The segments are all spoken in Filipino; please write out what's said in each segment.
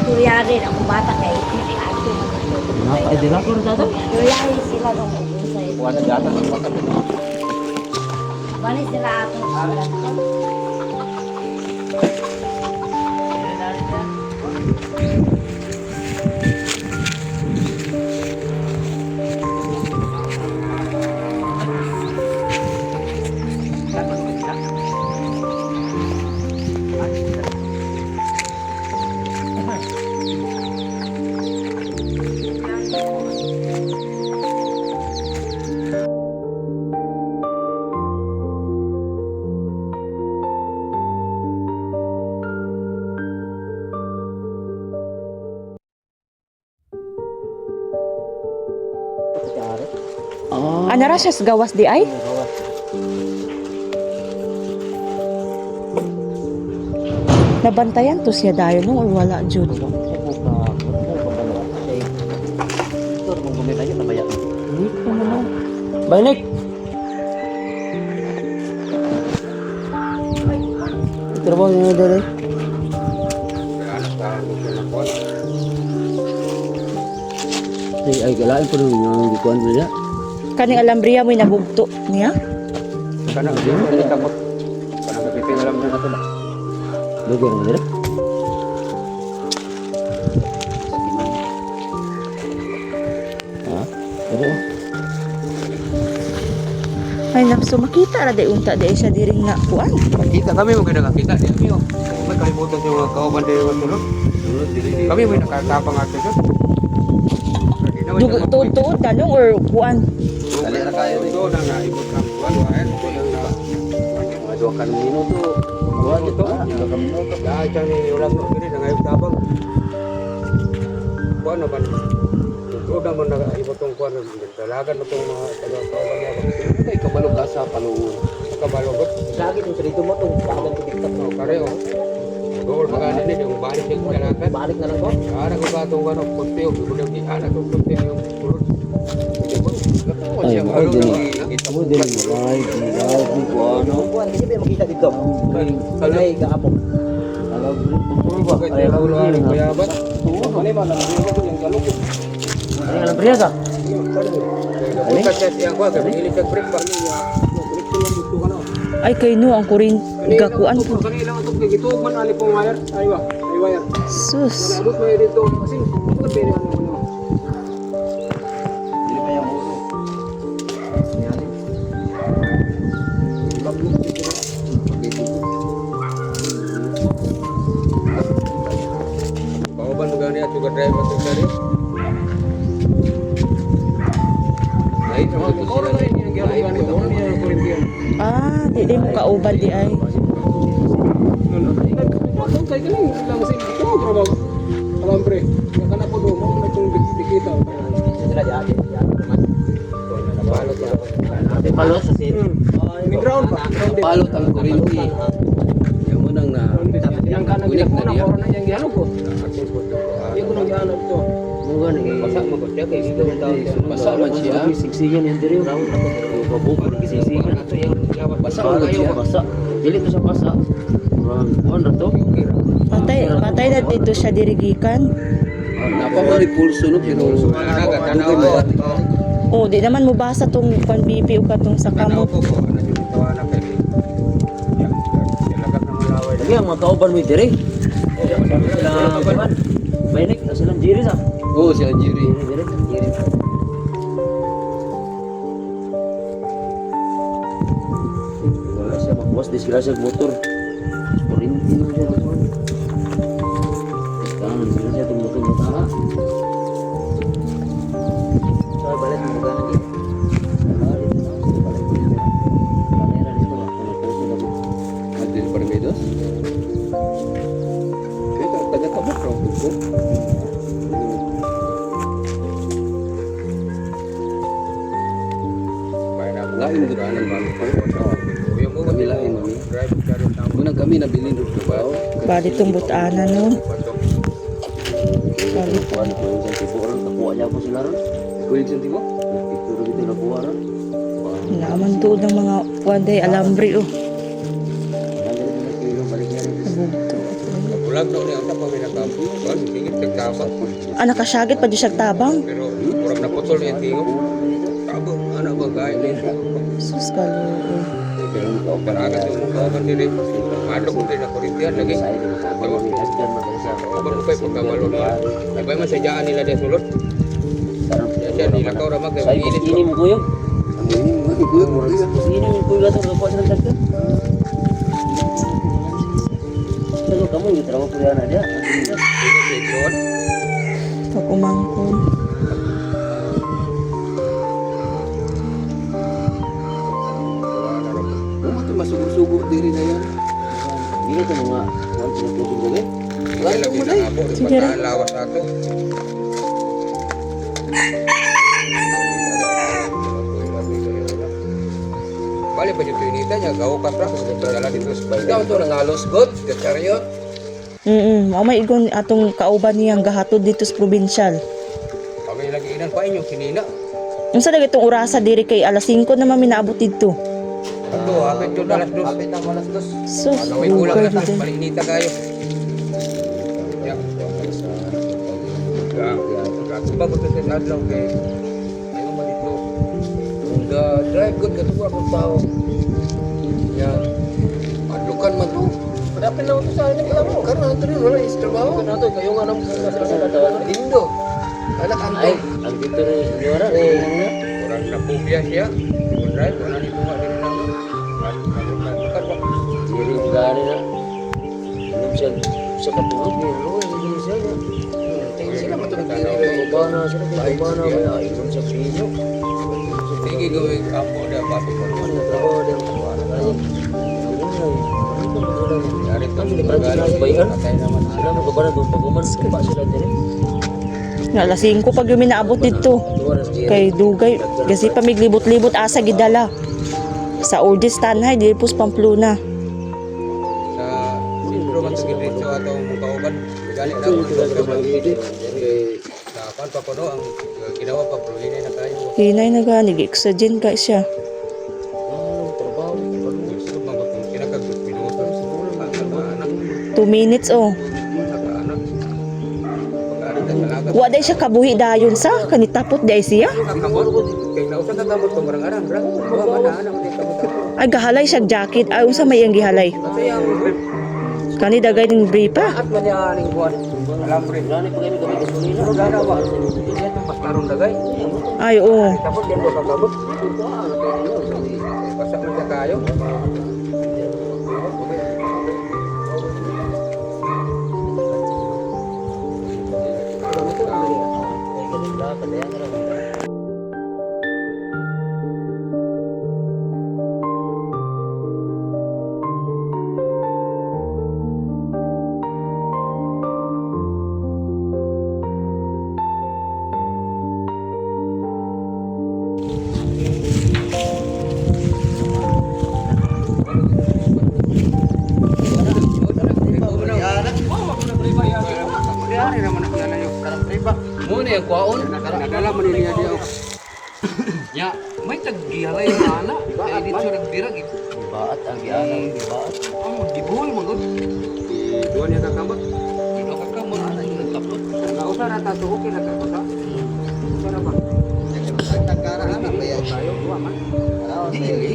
Tuyari na kung bata kay ato. Ay, di lang ko rin dati. Tuyari sila nung sa'yo. Wala di ata ng bata. Bali sila atong sulat ko. Ano ra siya sa gawas di ay? Nabantayan to siya dayon no or wala jud. Balik! Trabaho niyo dali. Ay, galain po nung yung gikuan mo niya. Kaning alambriya mo nabugto niya. Kana di ko rin kapot. Kana kapiping alam na nato na. Lugay mo dali. Ha? Pero Ay napso makita ra day unta day siya diring na kuan. Kita kami mo gina kita di kami oh. May kalimutan sa mga kauban di ko tulog. Kami may nakatapang ato dito. Dug tuod tanong or kuan. Dali na kayo dito na naibot kami kuan waen ko yung na. Mga 2 minuto. Kuan ito. 2 minuto. Dahil siya ni ulam no gini na ngayong tabang. Kuan na ba? Tuod naman na ibot tong kuan dalagan mo tong mga taga-kauban niya. Kay kabalo ka sa paluon. Kabalo ko. lagi dun sa dito mo tong bagan ko TikTok Oh, kareo. Gol magana ni yung balik yung kanakan. Balik na lang ko. Ara ko ba tong ano punteo, budang di ana ko punteo yung pulot. Ay, mo din. Mo din mo. Ay, di ko ano. Kuan kasi ba makita dito. Kalay gaapon. Alam mo ba? Ay, ulo ani ko yabat. Ano man ang ko yung galok. Ay, alam priya sa. Ano ka siya siya ko ka bili ka break ba niya. Ay kay no ang kurin igakuan po. Kanila ang tubig ito man ali pong wire. Aywa, ay wire. Sus. Abot mo dito kasi pud pere ano. Dili pa yung ulo. Kauban gani at juga driver tu tadi. Lain sama tu orang lain yang gani tu orang yang Korean. Ah, di mo kauban di ay. Kay kani lang sin ito bro. Alam pre. Kana po do mo na tong dikita. Sila di ate. Ate palos sa sin. May ground pa. Palot ang kurinti. Yung munang na Yang kana unik na gina niya. ko na yang giano ko. Yung ko nang giano to. Mungan eh. Basa mo ko siya kay dito yung tao. Basa man siya. Sigsigan yung diri. Pabukod sigsigan. Basa man siya. Basa. Dili to sa basa. Kuan na to. Patay na dito siya dirigikan. Napamari pulso no pero Oh, di naman mo basa tong pan BP o katong sa kamot. lagi ang mga kauban mo diri. Sila kuan. Bainik na silang diri sa. Oo, sila diri. Diri. Wala siya magbuwas di sila sa motor. Kurinti na siya kuan. Sekarang sila siya tumutok mo tara. So balik mo gana di. Balik mo. Kamera dito ako puso na. Adil Parmedos. Kita taga kabuk raw ko. Kaya na lain dito anan balik ko. Yung mo lain mo. Drive ka rin tamo. Muna kami nabilin dito ba? Bali tong butana no. Balik ko ano ko yung santibo ron. Nakuha niya ako sila ron. Kulit sa timo? Picture dito nakuha ron. Naaman tuod ng mga kuan day alambre oh. Balik niya rin. Nabugto. Wala ulag no niya sa paminakampo. Kan hingit nagtabang. Nakasyagit pa di siya tabang. Pero murag naputol niya tingog. Tabo ana ba gay ni. Sus kaluoy. Pero Paragat yung kauban diri. Madok mo din na Korintian lagi. Kabar mo pa'y pagkamalon mo. Ay ba'y masadyaan nila din sulod. Yan nila ka orang magkaya Saya magilit ini mo. mo kuyo. Ini mo kuyo gato ko sa kanto. Pero kamu yung trabaho ko yan ada. Tingin sa ikron. Pag umangkon. Masugo diri na yan. Ini tuh mga kuan sa tubig dali. Kaya labi na abo. Ipagkaan lawas ato. Bali pa dito inita niya. Gaw ka pra. Dala dito sa bayan. Ikaw ito nangalos good. Kacharyot. Mao may igon atong kauban niyang gahatod dito sa probinsyal. Kami lagi inan pa inyong kinina. Unsa dagat itong orasa diri kay alas 5 naman minaabot dito. Ato, hapit yun alas dos. Hapit ang alas dos. Sus, Ano may kulang okay alas dos. dito. Malinita kayo. Ya. Bago ito sa adlaw kay ayaw mo dito. Drive good ka tuwa kung tao. Yan. Adlukan man to. Padapin lang ito sa akin. Karoon na ito rin. Wala is trabaho. Karoon na kayong anong kasasalatawan. Lindo. Anak anto. Ay, ang dito rin nyora eh. Orang na phobia siya. Kung drive, wala nito nga din lang. Adlukan ba? Diri gari na. Belum siya sa katulog ni lo ini siya. Sila matutulog. Bana sila bana ba ay kung sa video. Sige gawin kampo na papi ko. Ano trabaho din ko ana kayo. Dari to Ano ba bayan? Patay naman. Sila mo ba na doon paguman pa sila diri. Nga alas 5 pag yung minaabot dito. Kay dugay kasi pamiglibot-libot asa gidala. Sa Urdes Tanhay dili pus Pamplona. Sa sintro man sa diretso atong kauban. Gali na mo sa magidi. Sa pan pa kuno ang ginawa pa proline na tayo. Hinay na gani gi-oxygen ka siya. Trabaho. Gusto ba kung kinakag minuto siguro ang anak 2 minutes oh. anak. Pag-ari ta talaga. Wa day siya kabuhi dayon sa kanitapot day siya. Kakabot kay nausa ka kamot ko marang-arang ra. Wa man ana mo di kamot. Ay gahalay siya jacket ay unsa may iyang gihalay. Kasi ang Kani dagay ning bripa. at man aning buwan. Alam pre. Gani pa kami kami gasolina. Ano gana ba? Ito pastarong dagay. Ay oo. Tapos yan mo kakabot. Pasak na kayo. Muna yung kwaon. Nadala man niya diya. Ya, may taggihalay yung ana. Kaya dito siya nagdirag. Baat ang gianang baat. Ang gibuhol mo gud. Duwa niya kakamot. Ino ka ka mo ana yung nagtaplot. Nausa ra ta to okay na ka ta. Para ba? Nagkara na ba yan tayo? Duwa man. Dili.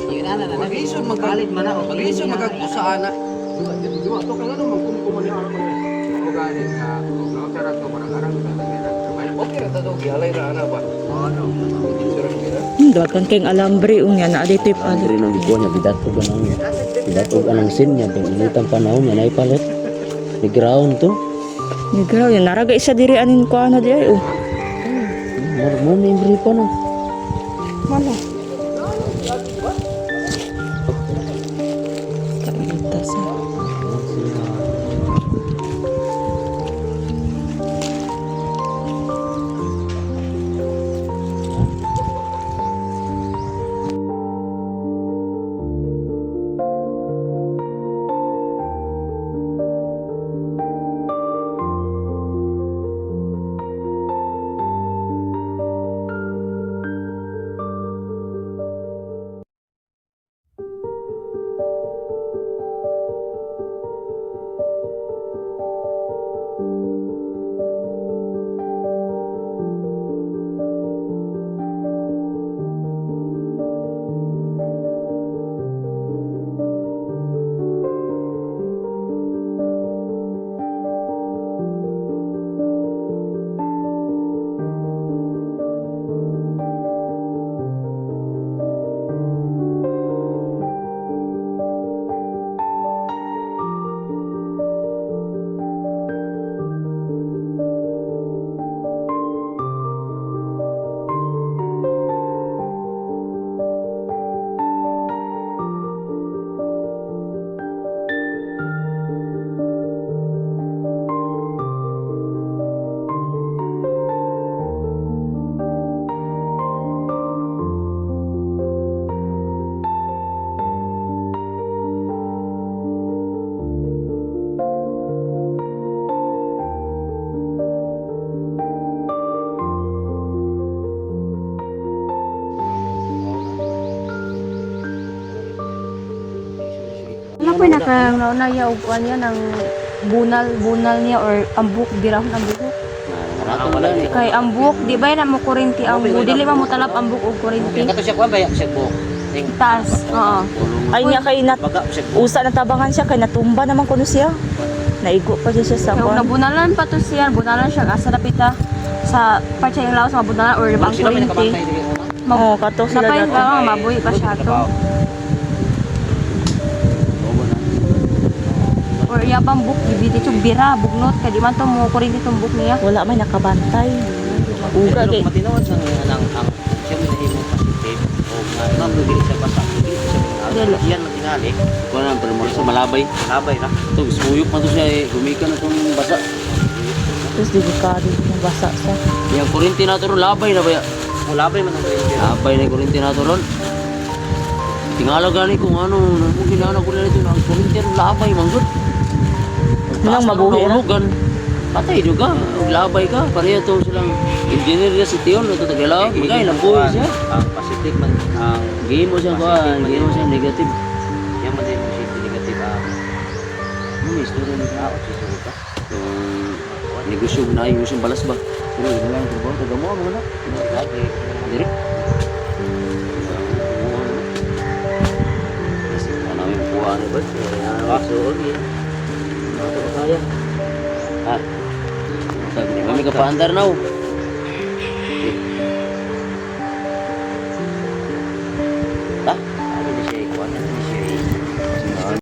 Yung ana na nag-isod magkalit man ako. Mag-isod magkagusa ana. Duwa to kang ano magkumkuman niya ano man. O gani ka. Nausa ra to marang-arang sa Okay ra ta do gihalay ra ana ba. ano? Dagan kayong alambre unya na dito pa. Diri nang gikuha niya bidatog anang niya. Bidatog anang sin niya pag initang panahon niya na ipalit. Di ground to. Nigraw yan naraga isa diri anin ko ano di ay oh. Mo ni bripa no. Mana? Kaita sa. ba nakanaya og kuan niya ng bunal niya or ambuk dirahon ang buhok. Naratong lang eh. Kay ang buhok di ba na mo kurente ang buhok dili ba mo talap ang buhok og kurente. Kato siya kuan ba siya buhok. Ning Taas. Oo. Ay niya kay baga siya buhok. usa na tabangan siya kay natumba naman kuno siya. Naigo pa siya sa Kung kuan. nabunalan pa to siya, bunalan siya asa napita sa part siya yung lawas mabunalan or ang Sila may kurente. nakabantay dili una. Oo, kato sila Napay dati. ka mabuhi pa siya to. Or yabang book gibiti to bira bugnot kay di man to mo kurente tong book niya. Wala may nakabantay. Uga Pero kay matinood sang ang siya mo dahil mo positive o nga dili siya basta dili siya Dili. yan na tingali. Kuha na, pero mo sa malabay. Labay na. Ito, sumuyok pa to siya eh. Gumika na itong basa. tapos delikado nabasa siya. Yung kurinti na ito ron, labay na ba? O labay man ang kuryente. Labay na yung kurinti na ito ron. Tingala gani kung ano, ginana ko na ito. Ang kurinti ron, labay, manggod. Nang mabuhi na. Naulugan. Patay nyo ka, labay ka. Pareha ito silang engineer na si Tion. Ito tagalaw, magay, lampuwi siya. Ang positive man ang Game mo siya kuha, game mo siya negative. yan man din positive negative May istorya na tao sa suka. Yung negosyo na ayos yung balas ba? Pero yun lang, trabaho, taga mo, mga na. Lagi Direk. Kasi ano namin kuha na ba? Suon yun. Kaya. Ha? Sabi niya, kami kapaandar na.